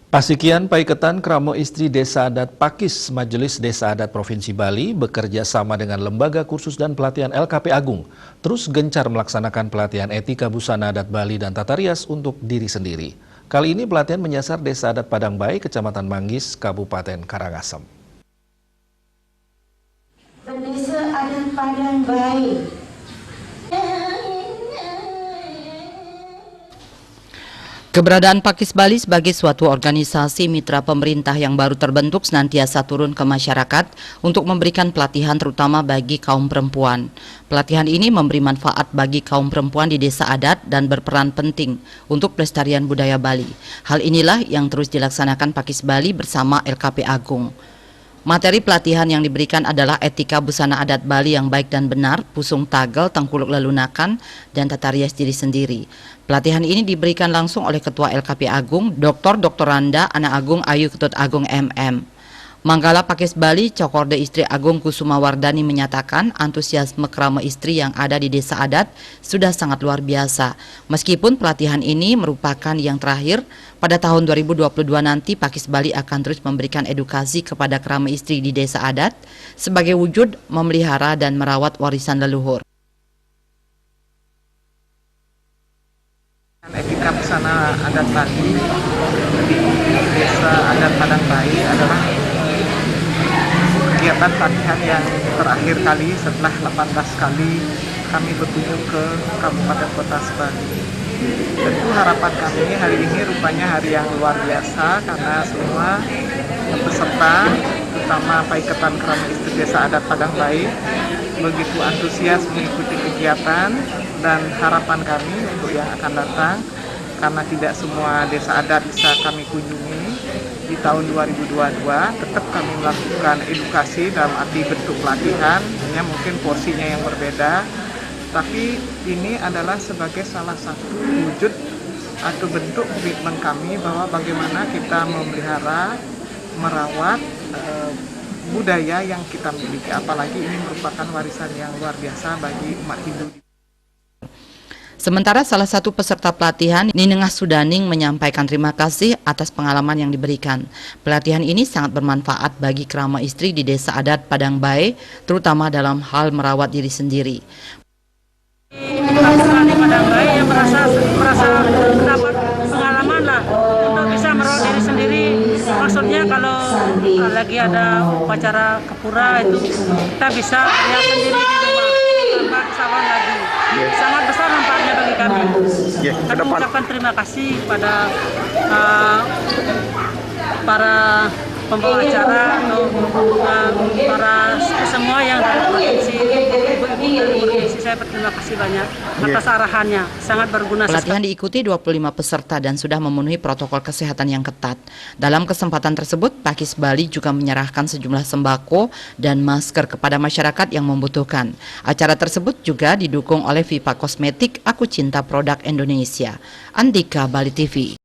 Pasikian Paiketan Kramo Istri Desa Adat Pakis Majelis Desa Adat Provinsi Bali bekerja sama dengan Lembaga Kursus dan Pelatihan LKP Agung terus gencar melaksanakan pelatihan etika busana adat Bali dan tata rias untuk diri sendiri. Kali ini pelatihan menyasar Desa Adat Padangbae, Kecamatan Manggis, Kabupaten Karangasem. Desa Adat Padangbae. Keberadaan Pakis Bali sebagai suatu organisasi mitra pemerintah yang baru terbentuk senantiasa turun ke masyarakat untuk memberikan pelatihan terutama bagi kaum perempuan. Pelatihan ini memberi manfaat bagi kaum perempuan di desa adat dan berperan penting untuk pelestarian budaya Bali. Hal inilah yang terus dilaksanakan Pakis Bali bersama LKP Agung. Materi pelatihan yang diberikan adalah etika busana adat Bali yang baik dan benar, pusung tagel, tengkuluk lelunakan, dan tata rias diri sendiri. Pelatihan ini diberikan langsung oleh Ketua LKP Agung, Dr. Randa Anak Agung Ayu Ketut Agung MM. Manggala Pakis Bali, Cokorde Istri Agung Kusuma Wardani menyatakan antusiasme krama istri yang ada di desa adat sudah sangat luar biasa. Meskipun pelatihan ini merupakan yang terakhir, pada tahun 2022 nanti Pakis Bali akan terus memberikan edukasi kepada krama istri di desa adat sebagai wujud memelihara dan merawat warisan leluhur. Etika busana adat Bali di desa adat Padangbae adalah kegiatan pelatihan yang terakhir kali setelah 18 kali kami berkunjung ke Kabupaten Kota Sebali. Tentu harapan kami hari ini rupanya hari yang luar biasa karena semua peserta, terutama Paiketan Krama Istri Desa Adat Padangbae, begitu antusias mengikuti kegiatan, dan harapan kami untuk yang akan datang, karena tidak semua desa adat bisa kami kunjungi di tahun 2022, tetap kami melakukan edukasi dalam arti bentuk pelatihan, hanya mungkin porsinya yang berbeda, tapi ini adalah sebagai salah satu wujud atau bentuk komitmen kami bahwa bagaimana kita memelihara, merawat budaya yang kita miliki, apalagi ini merupakan warisan yang luar biasa bagi umat Hindu. Sementara salah satu peserta pelatihan, Ninengah Sudaning, menyampaikan terima kasih atas pengalaman yang diberikan. Pelatihan ini sangat bermanfaat bagi krama istri di desa adat Padangbae, terutama dalam hal merawat diri sendiri. Di Padangbae yang merasa mendapat pengalaman lah untuk bisa merawat diri sendiri. Maksudnya kalau lagi ada upacara kepura itu kita bisa lihat sendiri di rumah tanpa salon lagi. Sangat besar manfaatnya bagi kami. Kami mengucapkan terima kasih pada para pembawa acara atau para semua yang dari provinsi, ibu-ibu dari provinsi. Saya berterima kasih banyak atas arahannya, sangat berguna. Pelatihan diikuti 25 peserta dan sudah memenuhi protokol kesehatan yang ketat. Dalam kesempatan tersebut, Pakis Bali juga menyerahkan sejumlah sembako dan masker kepada masyarakat yang membutuhkan. Acara tersebut juga didukung oleh Vipa Kosmetik, Aku Cinta Produk Indonesia. Andika, Bali TV.